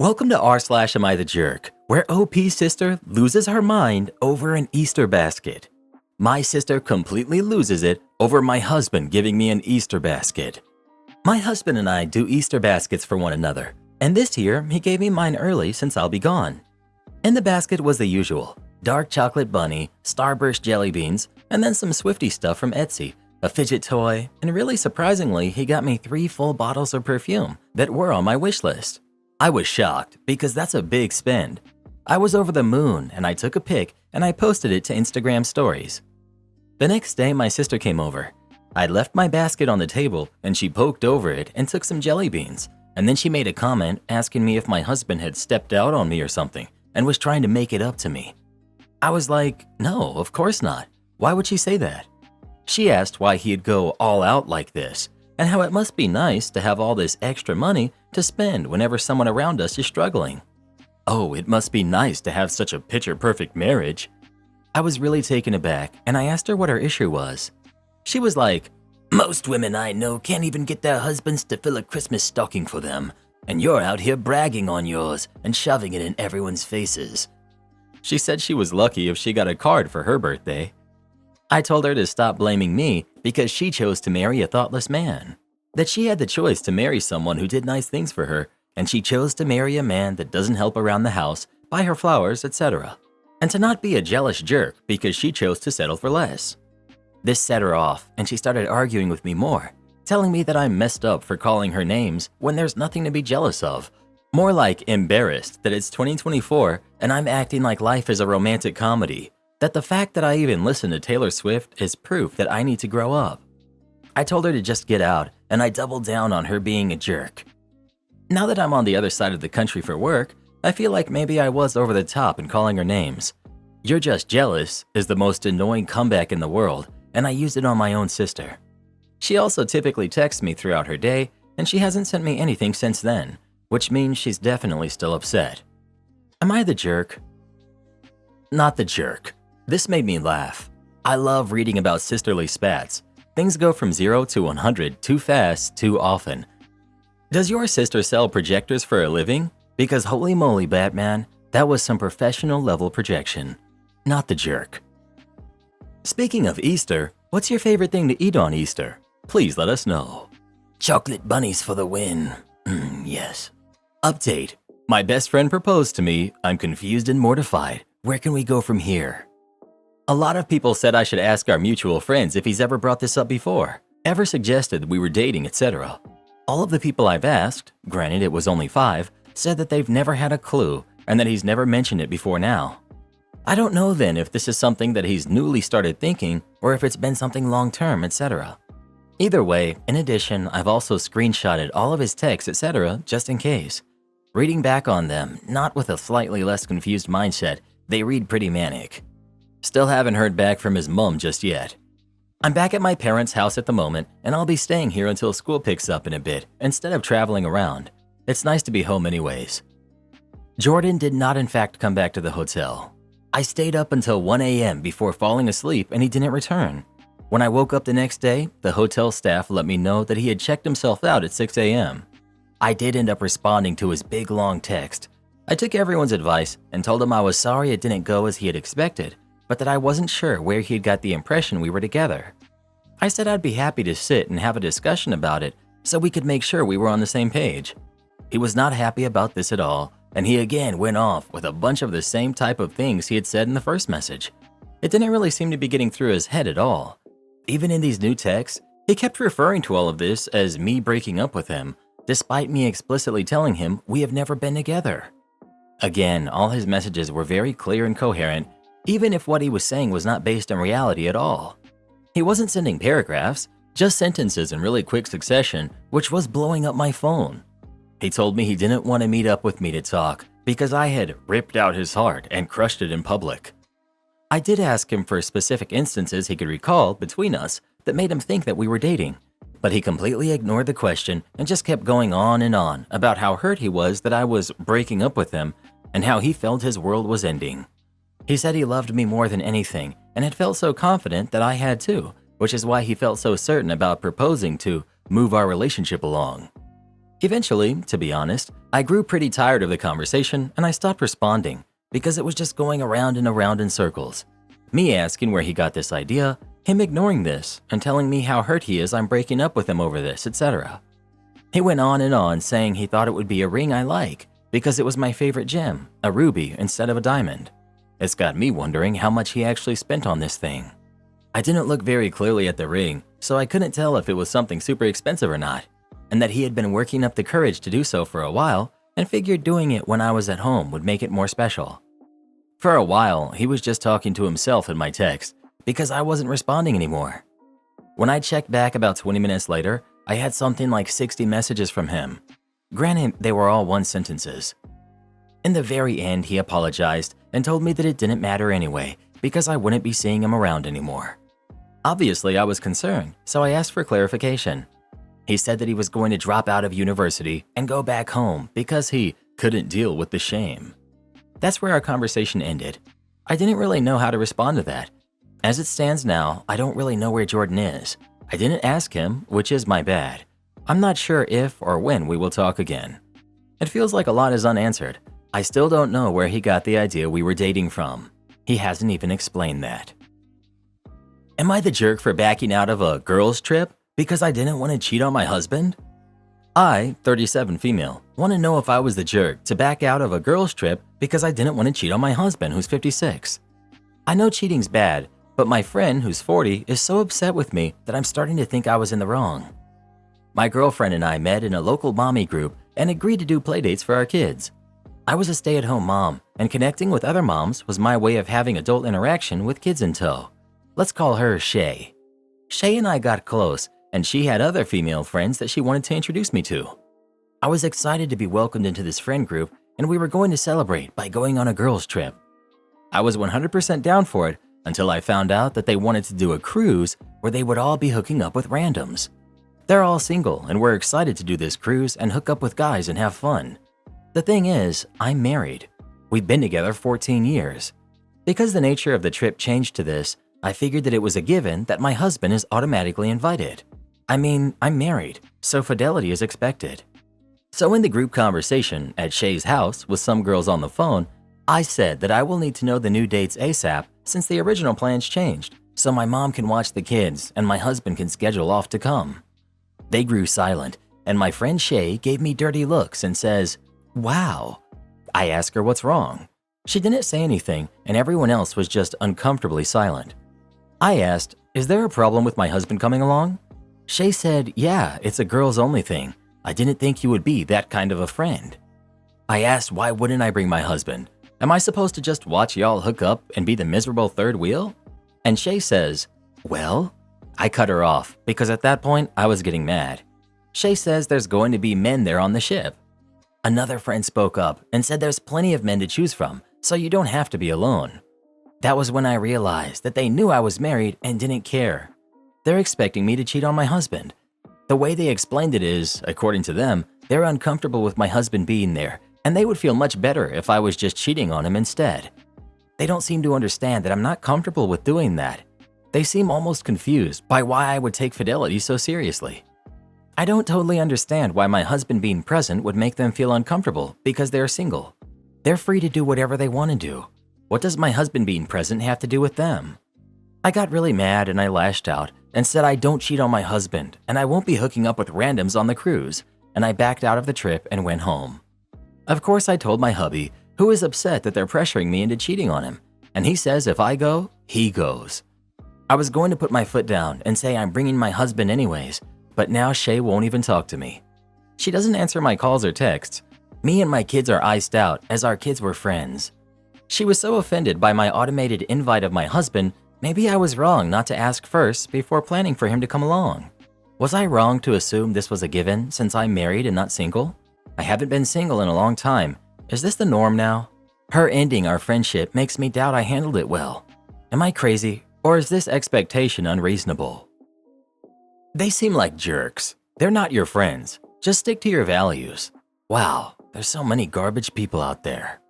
Welcome to r/Am I the Jerk, where OP's sister loses her mind over an Easter basket. My sister completely loses it over my husband giving me an Easter basket. My husband and I do Easter baskets for one another, and this year he gave me mine early since I'll be gone. In the basket was the usual, dark chocolate bunny, Starburst jelly beans, and then some Swifty stuff from Etsy, a fidget toy, and really surprisingly he got me 3 full bottles of perfume that were on my wish list. I was shocked because that's a big spend. I was over the moon and I took a pic and I posted it to Instagram stories. The next day my sister came over. I left my basket on the table and she poked over it and took some jelly beans, and then she made a comment asking me if my husband had stepped out on me or something and was trying to make it up to me. I was like, no, of course not. Why would she say that? She asked why he'd go all out like this and how it must be nice to have all this extra money to spend whenever someone around us is struggling. Oh, it must be nice to have such a picture-perfect marriage. I was really taken aback and I asked her what her issue was. She was like, most women I know can't even get their husbands to fill a Christmas stocking for them, and you're out here bragging on yours and shoving it in everyone's faces. She said she was lucky if she got a card for her birthday. I told her to stop blaming me because she chose to marry a thoughtless man. That she had the choice to marry someone who did nice things for her, and she chose to marry a man that doesn't help around the house, buy her flowers, etc. And to not be a jealous jerk because she chose to settle for less. This set her off, and she started arguing with me more, telling me that I'm messed up for calling her names when there's nothing to be jealous of. More like embarrassed that it's 2024 and I'm acting like life is a romantic comedy. That the fact that I even listen to Taylor Swift is proof that I need to grow up. I told her to just get out, and I doubled down on her being a jerk. Now that I'm on the other side of the country for work, I feel like maybe I was over the top in calling her names. You're just jealous is the most annoying comeback in the world, and I used it on my own sister. She also typically texts me throughout her day, and she hasn't sent me anything since then, which means she's definitely still upset. Am I the jerk? Not the jerk. This made me laugh. I love reading about sisterly spats. Things go from 0 to 100 too fast, too often. Does your sister sell projectors for a living? Because holy moly, Batman, that was some professional level projection. Not the jerk. Speaking of Easter, what's your favorite thing to eat on Easter? Please let us know. Chocolate bunnies for the win. Yes. Update. My best friend proposed to me. I'm confused and mortified. Where can we go from here? A lot of people said I should ask our mutual friends if he's ever brought this up before, ever suggested that we were dating, etc. All of the people I've asked, granted it was only 5, said that they've never had a clue and that he's never mentioned it before now. I don't know then if this is something that he's newly started thinking or if it's been something long-term, etc. Either way, in addition, I've also screenshotted all of his texts, etc. just in case. Reading back on them, not with a slightly less confused mindset, they read pretty manic. Still haven't heard back from his mom just yet. I'm back at my parents' house at the moment, and I'll be staying here until school picks up in a bit instead of traveling around. It's nice to be home anyways. Jordan did not in fact come back to the hotel. I stayed up until 1 a.m. before falling asleep and he didn't return. When I woke up the next day, the hotel staff let me know that he had checked himself out at 6 a.m. I did end up responding to his big long text. I took everyone's advice and told him I was sorry it didn't go as he had expected, but that I wasn't sure where he had got the impression we were together. I said I'd be happy to sit and have a discussion about it so we could make sure we were on the same page. He was not happy about this at all, and he again went off with a bunch of the same type of things he had said in the first message. It didn't really seem to be getting through his head at all. Even in these new texts, he kept referring to all of this as me breaking up with him, despite me explicitly telling him we have never been together. Again, all his messages were very clear and coherent, even if what he was saying was not based on reality at all. He wasn't sending paragraphs, just sentences in really quick succession, which was blowing up my phone. He told me he didn't want to meet up with me to talk because I had ripped out his heart and crushed it in public. I did ask him for specific instances he could recall between us that made him think that we were dating, but he completely ignored the question and just kept going on and on about how hurt he was that I was breaking up with him and how he felt his world was ending. He said he loved me more than anything and had felt so confident that I had too, which is why he felt so certain about proposing to move our relationship along. Eventually, to be honest, I grew pretty tired of the conversation and I stopped responding because it was just going around and around in circles. Me asking where he got this idea, him ignoring this, and telling me how hurt he is I'm breaking up with him over this, etc. He went on and on saying he thought it would be a ring I like because it was my favorite gem, a ruby instead of a diamond. It's got me wondering how much he actually spent on this thing. I didn't look very clearly at the ring, so I couldn't tell if it was something super expensive or not, and that he had been working up the courage to do so for a while and figured doing it when I was at home would make it more special. For a while, he was just talking to himself in my text because I wasn't responding anymore. When I checked back about 20 minutes later, I had something like 60 messages from him. Granted, they were all one sentences. In the very end, he apologized and told me that it didn't matter anyway because I wouldn't be seeing him around anymore. Obviously, I was concerned, so I asked for clarification. He said that he was going to drop out of university and go back home because he couldn't deal with the shame. That's where our conversation ended. I didn't really know how to respond to that. As it stands now, I don't really know where Jordan is. I didn't ask him, which is my bad. I'm not sure if or when we will talk again. It feels like a lot is unanswered. I still don't know where he got the idea we were dating from. He hasn't even explained that. Am I the jerk for backing out of a girls' trip because I didn't want to cheat on my husband? I, 37 female, want to know if I was the jerk to back out of a girls' trip because I didn't want to cheat on my husband who's 56. I know cheating's bad, but my friend who's 40 is so upset with me that I'm starting to think I was in the wrong. My girlfriend and I met in a local mommy group and agreed to do playdates for our kids. I was a stay-at-home mom, and connecting with other moms was my way of having adult interaction with kids in tow. Let's call her Shay. Shay and I got close, and she had other female friends that she wanted to introduce me to. I was excited to be welcomed into this friend group, and we were going to celebrate by going on a girls' trip. I was 100% down for it until I found out that they wanted to do a cruise where they would all be hooking up with randoms. They're all single, and we're excited to do this cruise and hook up with guys and have fun. The thing is, I'm married. We've been together 14 years. Because the nature of the trip changed to this, I figured that it was a given that my husband is automatically invited. I mean, I'm married, so fidelity is expected. So in the group conversation at Shay's house with some girls on the phone, I said that I will need to know the new dates ASAP since the original plans changed, so my mom can watch the kids and my husband can schedule off to come. They grew silent, and my friend Shay gave me dirty looks and says, "Wow." I asked her what's wrong. She didn't say anything, and everyone else was just uncomfortably silent. I asked, "Is there a problem with my husband coming along?" Shay said, "Yeah, it's a girls-only thing. I didn't think you would be that kind of a friend." I asked, why wouldn't I bring my husband? Am I supposed to just watch y'all hook up and be the miserable third wheel? And Shay says, "Well?" I cut her off because at that point I was getting mad. Shay says there's going to be men there on the ship. Another friend spoke up and said there's plenty of men to choose from, so you don't have to be alone. That was when I realized that they knew I was married and didn't care. They're expecting me to cheat on my husband. The way they explained it is, according to them, they're uncomfortable with my husband being there, and they would feel much better if I was just cheating on him instead. They don't seem to understand that I'm not comfortable with doing that. They seem almost confused by why I would take fidelity so seriously. I don't totally understand why my husband being present would make them feel uncomfortable because they're single. They're free to do whatever they want to do. What does my husband being present have to do with them? I got really mad and I lashed out and said I don't cheat on my husband and I won't be hooking up with randoms on the cruise, and I backed out of the trip and went home. Of course, I told my hubby, who is upset that they're pressuring me into cheating on him, and he says if I go, he goes. I was going to put my foot down and say I'm bringing my husband anyways, but now Shay won't even talk to me. She doesn't answer my calls or texts. Me and my kids are iced out as our kids were friends. She was so offended by my automated invite of my husband, maybe I was wrong not to ask first before planning for him to come along. Was I wrong to assume this was a given since I'm married and not single? I haven't been single in a long time. Is this the norm now? Her ending our friendship makes me doubt I handled it well. Am I crazy, or is this expectation unreasonable? They seem like jerks. They're not your friends. Just stick to your values. Wow, there's so many garbage people out there.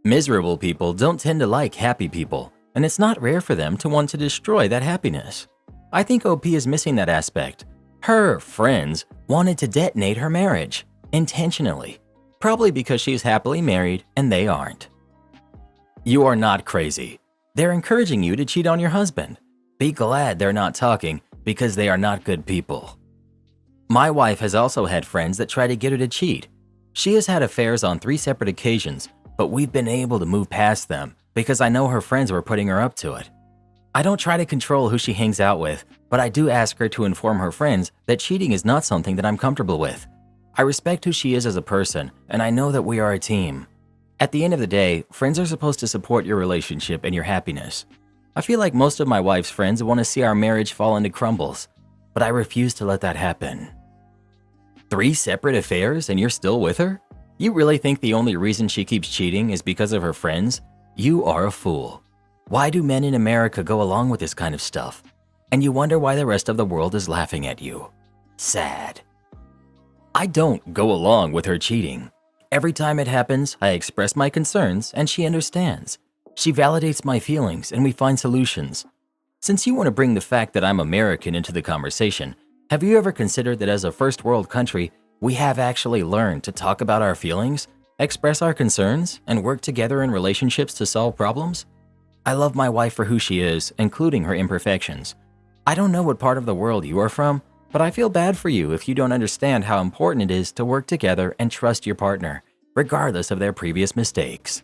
Miserable people don't tend to like happy people, and it's not rare for them to want to destroy that happiness. I think OP is missing that aspect. Her friends wanted to detonate her marriage. Intentionally. Probably because she's happily married and they aren't. You are not crazy. They're encouraging you to cheat on your husband. Be glad they're not talking because they are not good people. My wife has also had friends that try to get her to cheat. She has had affairs on 3 separate occasions, but we've been able to move past them because I know her friends were putting her up to it. I don't try to control who she hangs out with, but I do ask her to inform her friends that cheating is not something that I'm comfortable with. I respect who she is as a person, and I know that we are a team. At the end of the day, friends are supposed to support your relationship and your happiness. I feel like most of my wife's friends want to see our marriage fall into crumbles, but I refuse to let that happen. 3 separate affairs and you're still with her? You really think the only reason she keeps cheating is because of her friends? You are a fool. Why do men in America go along with this kind of stuff? And you wonder why the rest of the world is laughing at you. Sad. I don't go along with her cheating. Every time it happens, I express my concerns and she understands. She validates my feelings and we find solutions. Since you want to bring the fact that I'm American into the conversation, have you ever considered that as a first world country, we have actually learned to talk about our feelings, express our concerns, and work together in relationships to solve problems? I love my wife for who she is, including her imperfections. I don't know what part of the world you are from, but I feel bad for you if you don't understand how important it is to work together and trust your partner, regardless of their previous mistakes.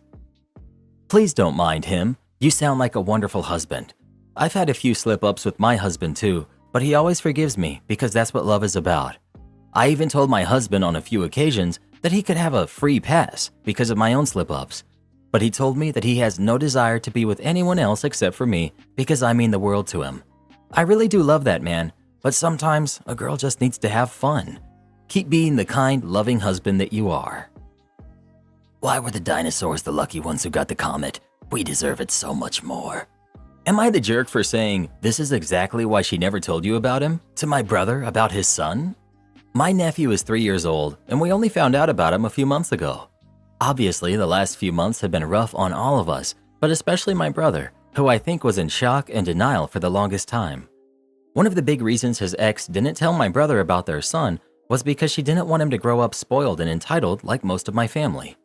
Please don't mind him. You sound like a wonderful husband. I've had a few slip-ups with my husband too, but he always forgives me because that's what love is about. I even told my husband on a few occasions that he could have a free pass because of my own slip-ups, but he told me that he has no desire to be with anyone else except for me because I mean the world to him. I really do love that man, but sometimes a girl just needs to have fun. Keep being the kind, loving husband that you are. Why were the dinosaurs the lucky ones who got the comet? We deserve it so much more. Am I the jerk for saying this is exactly why she never told you about him? To my brother about his son? My nephew is 3 years old and we only found out about him a few months ago. Obviously, the last few months have been rough on all of us, but especially my brother, who I think was in shock and denial for the longest time. One of the big reasons his ex didn't tell my brother about their son was because she didn't want him to grow up spoiled and entitled like most of my family.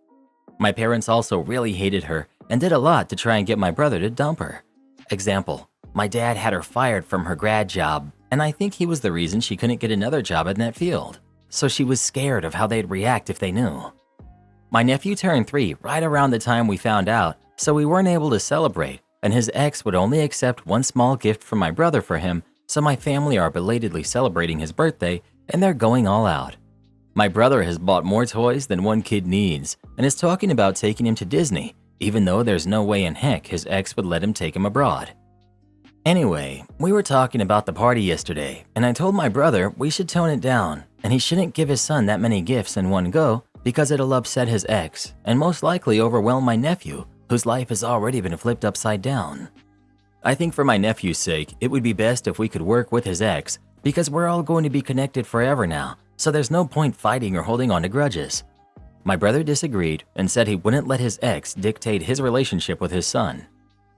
My parents also really hated her and did a lot to try and get my brother to dump her. Example, my dad had her fired from her grad job, and I think he was the reason she couldn't get another job in that field. So she was scared of how they'd react if they knew. My nephew turned 3 right around the time we found out, so we weren't able to celebrate, and his ex would only accept one small gift from my brother for him, so my family are belatedly celebrating his birthday, and they're going all out. My brother has bought more toys than one kid needs, and is talking about taking him to Disney, even though there's no way in heck his ex would let him take him abroad. Anyway, we were talking about the party yesterday, and I told my brother we should tone it down, and he shouldn't give his son that many gifts in one go because it'll upset his ex, and most likely overwhelm my nephew, whose life has already been flipped upside down. I think for my nephew's sake, it would be best if we could work with his ex, because we're all going to be connected forever now, so there's no point fighting or holding on to grudges. My brother disagreed and said he wouldn't let his ex dictate his relationship with his son.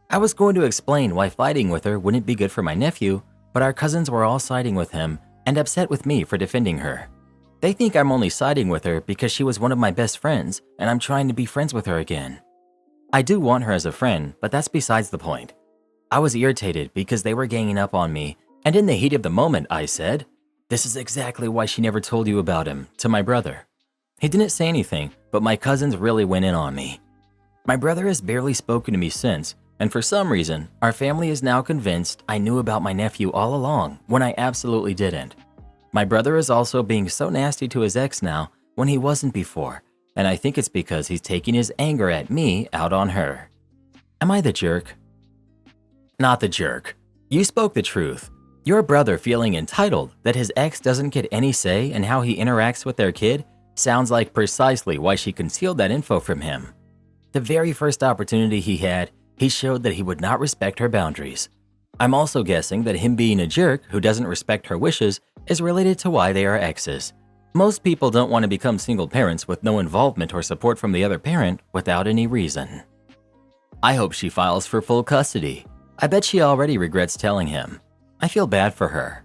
I was going to explain why fighting with her wouldn't be good for my nephew, but our cousins were all siding with him and upset with me for defending her. They think I'm only siding with her because she was one of my best friends and I'm trying to be friends with her again. I do want her as a friend, but that's besides the point. I was irritated because they were ganging up on me, and in the heat of the moment I said, "This is exactly why she never told you about him," to my brother. He didn't say anything, but my cousins really went in on me. My brother has barely spoken to me since, and for some reason, our family is now convinced I knew about my nephew all along when I absolutely didn't. My brother is also being so nasty to his ex now when he wasn't before, and I think it's because he's taking his anger at me out on her. Am I the jerk? Not the jerk. You spoke the truth. Your brother feeling entitled that his ex doesn't get any say in how he interacts with their kid sounds like precisely why she concealed that info from him. The very first opportunity he had, he showed that he would not respect her boundaries. I'm also guessing that him being a jerk who doesn't respect her wishes is related to why they are exes. Most people don't want to become single parents with no involvement or support from the other parent without any reason. I hope she files for full custody. I bet she already regrets telling him. I feel bad for her.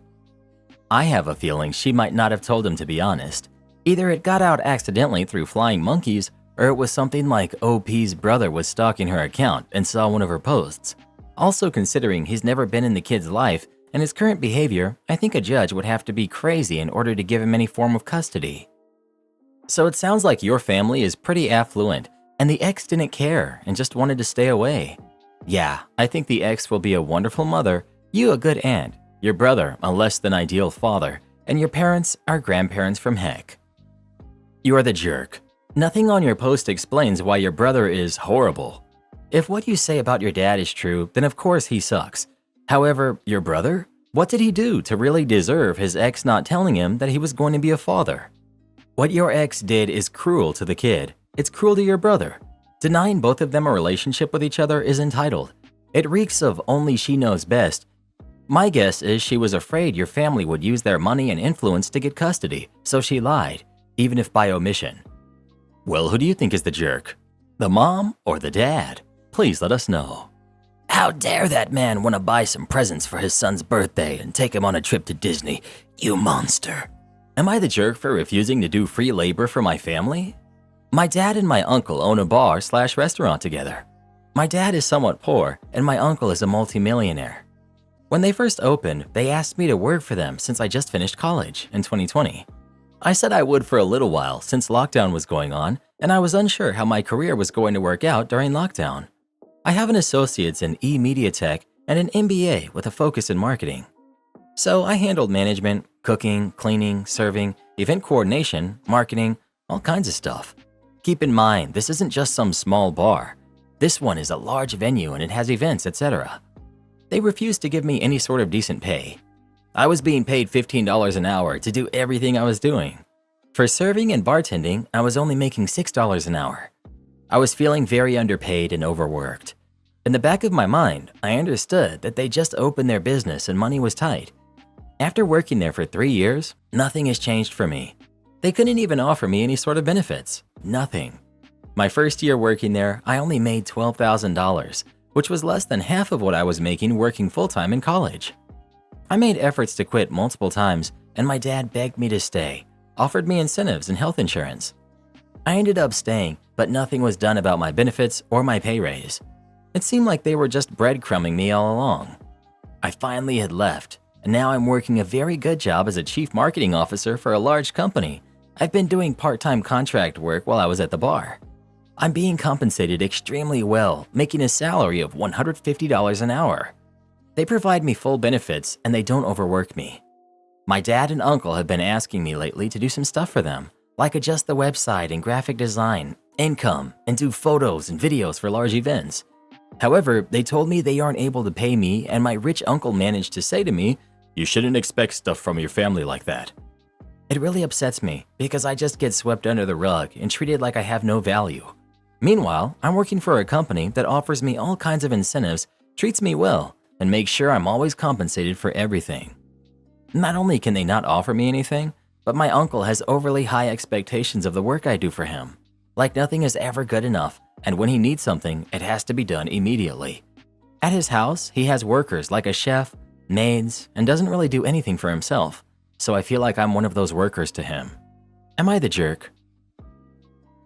I have a feeling she might not have told him, to be honest. Either it got out accidentally through flying monkeys, or it was something like OP's brother was stalking her account and saw one of her posts. Also, considering he's never been in the kid's life and his current behavior, I think a judge would have to be crazy in order to give him any form of custody. So it sounds like your family is pretty affluent, and the ex didn't care and just wanted to stay away. Yeah, I think the ex will be a wonderful mother, you a good aunt, your brother a less than ideal father, and your parents are grandparents from heck. You are the jerk. Nothing on your post explains why your brother is horrible. If what you say about your dad is true, then of course he sucks. However, your brother? What did he do to really deserve his ex not telling him that he was going to be a father? What your ex did is cruel to the kid. It's cruel to your brother. Denying both of them a relationship with each other is entitled. It reeks of only she knows best. My guess is she was afraid your family would use their money and influence to get custody, so she lied, even if by omission. Well, who do you think is the jerk? The mom or the dad? Please let us know. How dare that man want to buy some presents for his son's birthday and take him on a trip to Disney, you monster. Am I the jerk for refusing to do free labor for my family? My dad and my uncle own a bar/restaurant together. My dad is somewhat poor and my uncle is a multimillionaire. When they first opened, they asked me to work for them since I just finished college in 2020. I said I would for a little while since lockdown was going on and I was unsure how my career was going to work out during lockdown. I have an associate's in e-media tech and an MBA with a focus in marketing. So I handled management, cooking, cleaning, serving, event coordination, marketing, all kinds of stuff. Keep in mind, this isn't just some small bar. This one is a large venue and it has events, etc. They refused to give me any sort of decent pay. I was being paid $15 an hour to do everything I was doing. For serving and bartending, I was only making $6 an hour. I was feeling very underpaid and overworked. In the back of my mind, I understood that they just opened their business and money was tight. After working there for 3 years, nothing has changed for me. They couldn't even offer me any sort of benefits. Nothing. My first year working there, I only made $12,000, which was less than half of what I was making working full-time in college. I made efforts to quit multiple times, and my dad begged me to stay, offered me incentives and health insurance. I ended up staying, but nothing was done about my benefits or my pay raise. It seemed like they were just breadcrumbing me all along. I finally had left, and now I'm working a very good job as a chief marketing officer for a large company. I've been doing part-time contract work while I was at the bar. I'm being compensated extremely well, making a salary of $150 an hour. They provide me full benefits and they don't overwork me. My dad and uncle have been asking me lately to do some stuff for them, like adjust the website and graphic design, income, and do photos and videos for large events. However, they told me they aren't able to pay me and my rich uncle managed to say to me, "You shouldn't expect stuff from your family like that." It really upsets me because I just get swept under the rug and treated like I have no value. Meanwhile, I'm working for a company that offers me all kinds of incentives, treats me well, and makes sure I'm always compensated for everything. Not only can they not offer me anything, but my uncle has overly high expectations of the work I do for him. Like nothing is ever good enough, and when he needs something, it has to be done immediately. At his house, he has workers like a chef, maids, and doesn't really do anything for himself, so I feel like I'm one of those workers to him. Am I the jerk?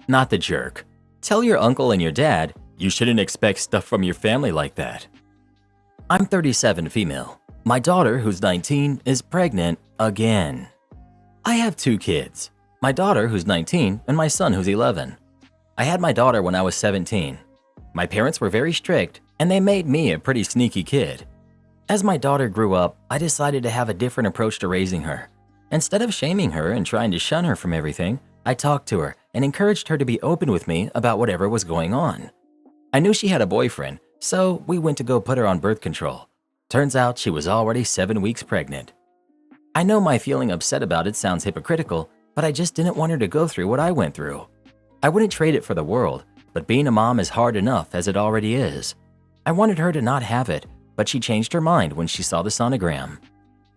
Not the jerk. Tell your uncle and your dad, you shouldn't expect stuff from your family like that. I'm 37 female. My daughter, who's 19, is pregnant again. I have 2 kids. My daughter, who's 19, and my son, who's 11. I had my daughter when I was 17. My parents were very strict, and they made me a pretty sneaky kid. As my daughter grew up, I decided to have a different approach to raising her. Instead of shaming her and trying to shun her from everything, I talked to her and encouraged her to be open with me about whatever was going on. I knew she had a boyfriend, so we went to go put her on birth control. Turns out she was already 7 weeks pregnant. I know my feeling upset about it sounds hypocritical, but I just didn't want her to go through what I went through. I wouldn't trade it for the world, but being a mom is hard enough as it already is. I wanted her to not have it, but she changed her mind when she saw the sonogram.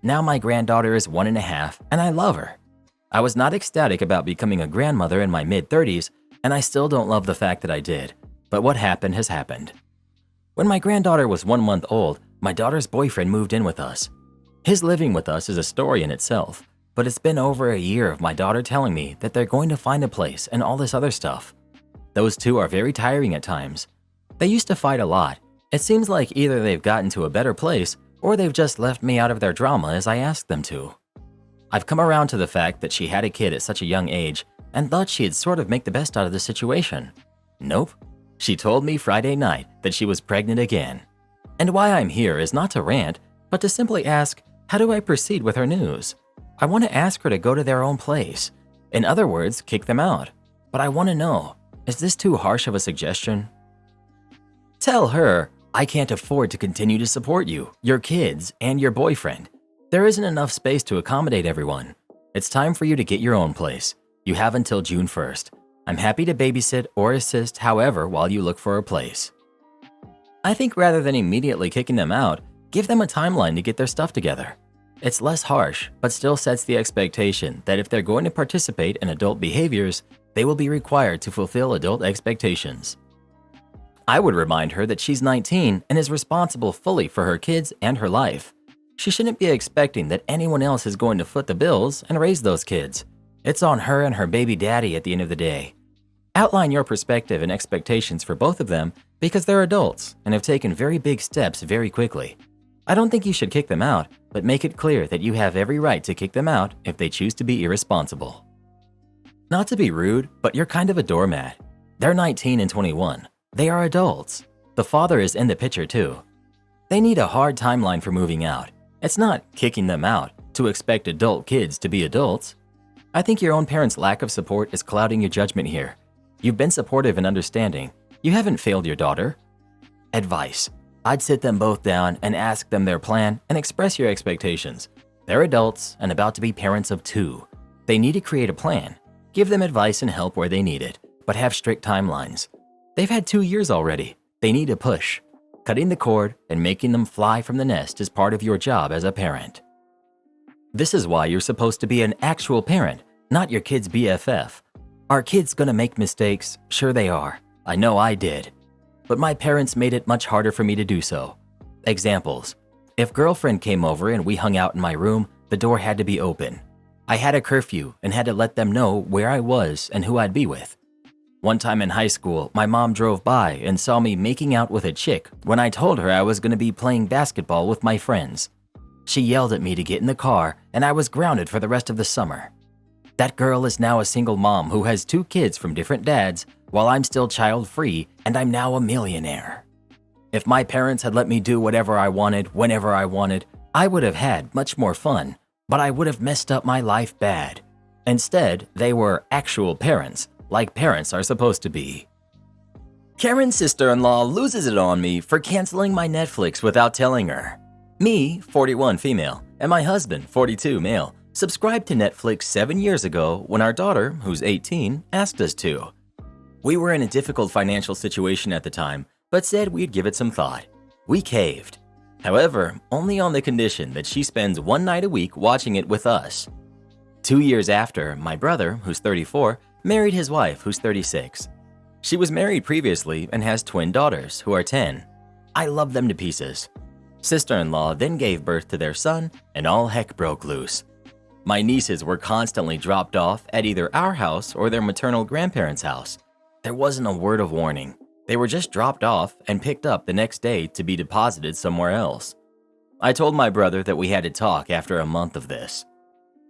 Now my granddaughter is 1.5 and I love her. I was not ecstatic about becoming a grandmother in my mid-30s, and I still don't love the fact that I did, but what happened has happened. When my granddaughter was 1 month old, my daughter's boyfriend moved in with us. His living with us is a story in itself. but it's been over a year of my daughter telling me that they're going to find a place and all this other stuff. Those two are very tiring at times. They used to fight a lot. It seems like either they've gotten to a better place or they've just left me out of their drama as I asked them to. I've come around to the fact that she had a kid at such a young age and thought she'd sort of make the best out of the situation. Nope. She told me Friday night that she was pregnant again. And why I'm here is not to rant, but to simply ask, how do I proceed with her news? I want to ask her to go to their own place. In other words, kick them out. But I want to know, is this too harsh of a suggestion? Tell her, I can't afford to continue to support you, your kids, and your boyfriend. There isn't enough space to accommodate everyone. It's time for you to get your own place. You have until June 1st. I'm happy to babysit or assist however while you look for a place. I think rather than immediately kicking them out, give them a timeline to get their stuff together. It's less harsh, but still sets the expectation that if they're going to participate in adult behaviors, they will be required to fulfill adult expectations. I would remind her that she's 19 and is responsible fully for her kids and her life. She shouldn't be expecting that anyone else is going to foot the bills and raise those kids. It's on her and her baby daddy at the end of the day. Outline your perspective and expectations for both of them because they're adults and have taken very big steps very quickly. I don't think you should kick them out, but make it clear that you have every right to kick them out if they choose to be irresponsible. Not to be rude, but you're kind of a doormat. They're 19 and 21. They are adults. The father is in the picture too. They need a hard timeline for moving out. It's not kicking them out to expect adult kids to be adults. I think your own parents' lack of support is clouding your judgment here. You've been supportive and understanding. You haven't failed your daughter. Advice. I'd sit them both down and ask them their plan and express your expectations. They're adults and about to be parents of 2. They need to create a plan. Give them advice and help where they need it, but have strict timelines. They've had 2 years already. They need a push. Cutting the cord and making them fly from the nest is part of your job as a parent. This is why you're supposed to be an actual parent, not your kid's BFF. Are kids gonna make mistakes? Sure they are. I know I did. But my parents made it much harder for me to do so. Examples. If girlfriend came over and we hung out in my room, the door had to be open. I had a curfew and had to let them know where I was and who I'd be with. One time in high school, my mom drove by and saw me making out with a chick when I told her I was gonna be playing basketball with my friends. She yelled at me to get in the car and I was grounded for the rest of the summer. That girl is now a single mom who has 2 kids from different dads while I'm still child-free and I'm now a millionaire. If my parents had let me do whatever I wanted, whenever I wanted, I would have had much more fun, but I would have messed up my life bad. Instead, they were actual parents, like parents are supposed to be. Karen's sister-in-law loses it on me for canceling my Netflix without telling her. Me, 41 female, and my husband, 42 male, subscribed to Netflix 7 years ago when our daughter, who's 18, asked us to. We were in a difficult financial situation at the time, but said we'd give it some thought. We caved. However, only on the condition that she spends 1 night a week watching it with us. 2 years after, my brother, who's 34, married his wife, who's 36. She was married previously and has twin daughters, who are 10. I love them to pieces. Sister-in-law then gave birth to their son, and all heck broke loose. My nieces were constantly dropped off at either our house or their maternal grandparents' house. There wasn't a word of warning. They were just dropped off and picked up the next day to be deposited somewhere else. I told my brother that we had to talk after a month of this.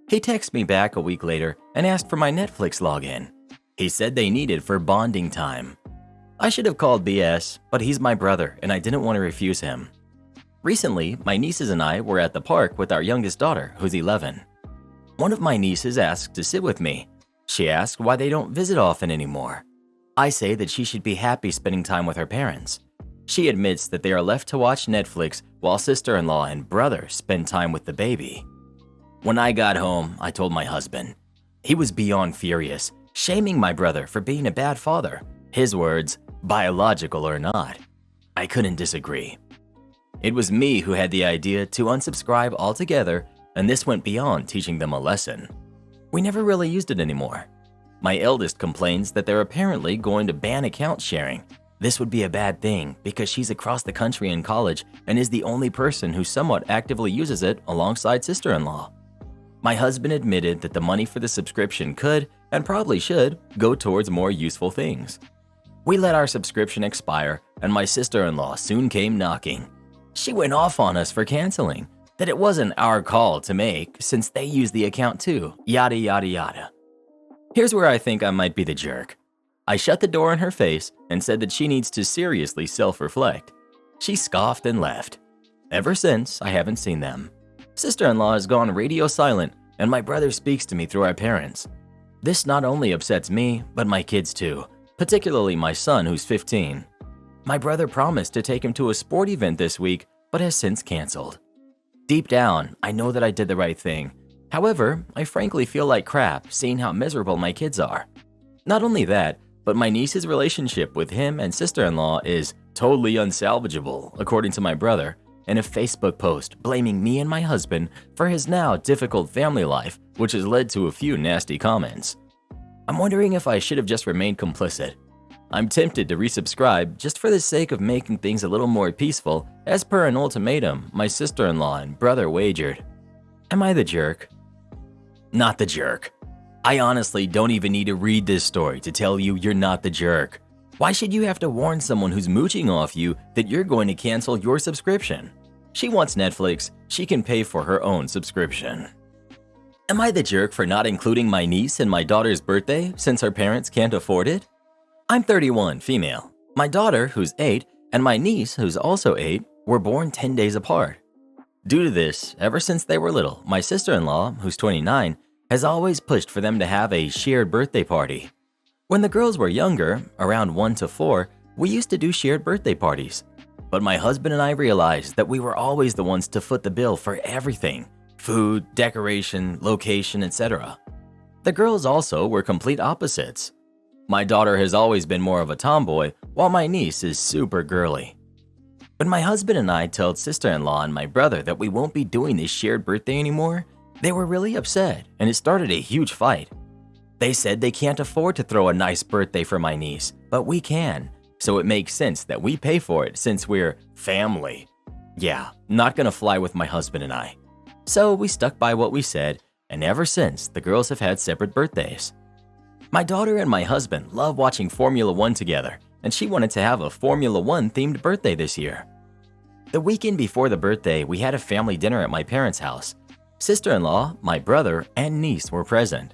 He texted me back a week later and asked for my Netflix login. He said they needed for bonding time. I should have called BS, but he's my brother and I didn't want to refuse him. Recently, my nieces and I were at the park with our youngest daughter, who's 11. One of my nieces asked to sit with me. She asked why they don't visit often anymore. I say that she should be happy spending time with her parents. She admits that they are left to watch Netflix while sister-in-law and brother spend time with the baby. When I got home, I told my husband. He was beyond furious, shaming my brother for being a bad father. His words, biological or not. I couldn't disagree. It was me who had the idea to unsubscribe altogether, and this went beyond teaching them a lesson. We never really used it anymore. My eldest complains that they're apparently going to ban account sharing. This would be a bad thing because she's across the country in college and is the only person who somewhat actively uses it alongside sister-in-law. My husband admitted that the money for the subscription could, and probably should, go towards more useful things. We let our subscription expire, and my sister-in-law soon came knocking. She went off on us for canceling, that it wasn't our call to make since they use the account too, yada yada yada. Here's where I think I might be the jerk. I shut the door in her face and said that she needs to seriously self-reflect. She scoffed and left. Ever since, I haven't seen them. Sister-in-law has gone radio silent, and my brother speaks to me through our parents. This not only upsets me, but my kids too, particularly my son who's 15. My brother promised to take him to a sport event this week, but has since canceled. Deep down, I know that I did the right thing. However, I frankly feel like crap seeing how miserable my kids are. Not only that, but my niece's relationship with him and sister-in-law is totally unsalvageable, according to my brother, in a Facebook post blaming me and my husband for his now difficult family life, which has led to a few nasty comments. I'm wondering if I should have just remained complicit. I'm tempted to resubscribe just for the sake of making things a little more peaceful, as per an ultimatum my sister-in-law and brother wagered. Am I the jerk? Not the jerk. I honestly don't even need to read this story to tell you you're not the jerk. Why should you have to warn someone who's mooching off you that you're going to cancel your subscription? She wants Netflix, she can pay for her own subscription. Am I the jerk for not including my niece in my daughter's birthday since her parents can't afford it? I'm 31, female. My daughter, who's 8, and my niece, who's also 8, were born 10 days apart. Due to this, ever since they were little, my sister-in-law, who's 29, has always pushed for them to have a shared birthday party. When the girls were younger, around 1 to 4, we used to do shared birthday parties. But my husband and I realized that we were always the ones to foot the bill for everything: food, decoration, location, etc. The girls also were complete opposites. My daughter has always been more of a tomboy, while my niece is super girly. When my husband and I told sister-in-law and my brother that we won't be doing this shared birthday anymore, they were really upset, and it started a huge fight. They said they can't afford to throw a nice birthday for my niece, but we can, so it makes sense that we pay for it since we're family. Yeah, not gonna fly with my husband and I. So we stuck by what we said, and ever since, the girls have had separate birthdays. My daughter and my husband love watching Formula One together, and she wanted to have a Formula One themed birthday this year. The weekend before the birthday, we had a family dinner at my parents' house. Sister-in-law, my brother, and niece were present.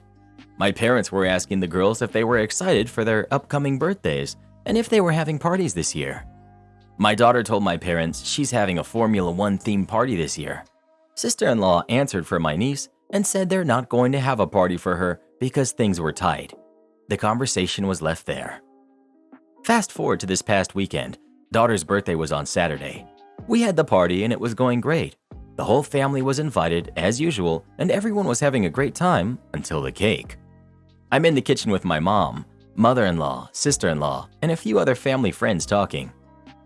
My parents were asking the girls if they were excited for their upcoming birthdays and if they were having parties this year. My daughter told my parents she's having a Formula One themed party this year. Sister-in-law answered for my niece and said they're not going to have a party for her because things were tight. The conversation was left there. Fast forward to this past weekend. Daughter's birthday was on Saturday. We had the party and it was going great. The whole family was invited as usual and everyone was having a great time until the cake. I'm in the kitchen with my mom, mother-in-law, sister-in-law, and a few other family friends talking.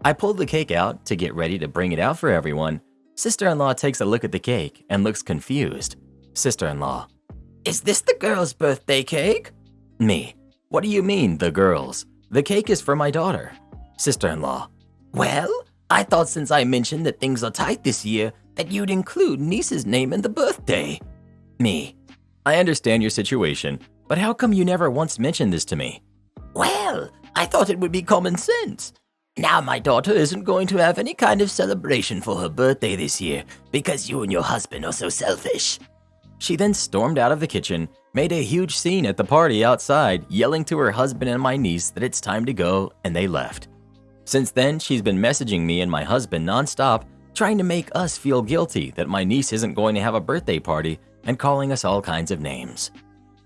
I pulled the cake out to get ready to bring it out for everyone. Sister-in-law takes a look at the cake and looks confused. Sister-in-law: "Is this the girl's birthday cake?" Me: "What do you mean, the girl's? The cake is for my daughter." Sister-in-law: "Well, I thought since I mentioned that things are tight this year, that you'd include niece's name in the birthday." Me: "I understand your situation, but how come you never once mentioned this to me?" "Well, I thought it would be common sense. Now my daughter isn't going to have any kind of celebration for her birthday this year because you and your husband are so selfish." She then stormed out of the kitchen, made a huge scene at the party outside, yelling to her husband and my niece that it's time to go, and they left. Since then, she's been messaging me and my husband nonstop, trying to make us feel guilty that my niece isn't going to have a birthday party and calling us all kinds of names.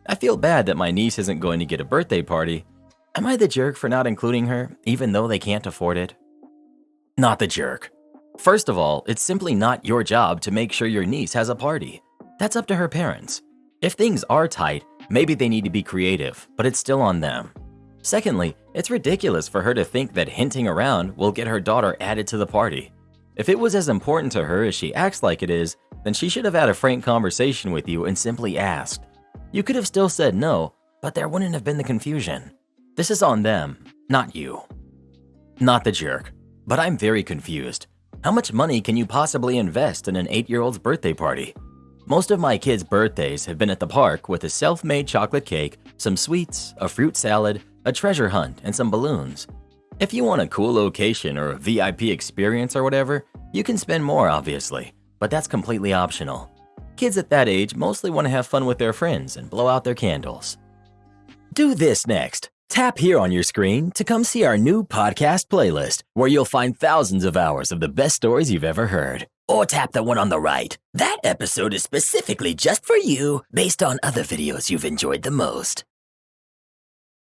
I feel bad that my niece isn't going to get a birthday party. Am I the jerk for not including her, even though they can't afford it? Not the jerk. First of all, it's simply not your job to make sure your niece has a party. That's up to her parents. If things are tight, maybe they need to be creative, but it's still on them. Secondly, it's ridiculous for her to think that hinting around will get her daughter added to the party. If it was as important to her as she acts like it is, then she should have had a frank conversation with you and simply asked. You could have still said no, but there wouldn't have been the confusion. This is on them, not you. Not the jerk, but I'm very confused. How much money can you possibly invest in an 8-year-old's birthday party? Most of my kids' birthdays have been at the park with a self-made chocolate cake, some sweets, a fruit salad, a treasure hunt, and some balloons. If you want a cool location or a VIP experience or whatever, you can spend more obviously, but that's completely optional. Kids at that age mostly want to have fun with their friends and blow out their candles. Do this next. Tap here on your screen to come see our new podcast playlist, where you'll find thousands of hours of the best stories you've ever heard. Or tap the one on the right. That episode is specifically just for you, based on other videos you've enjoyed the most.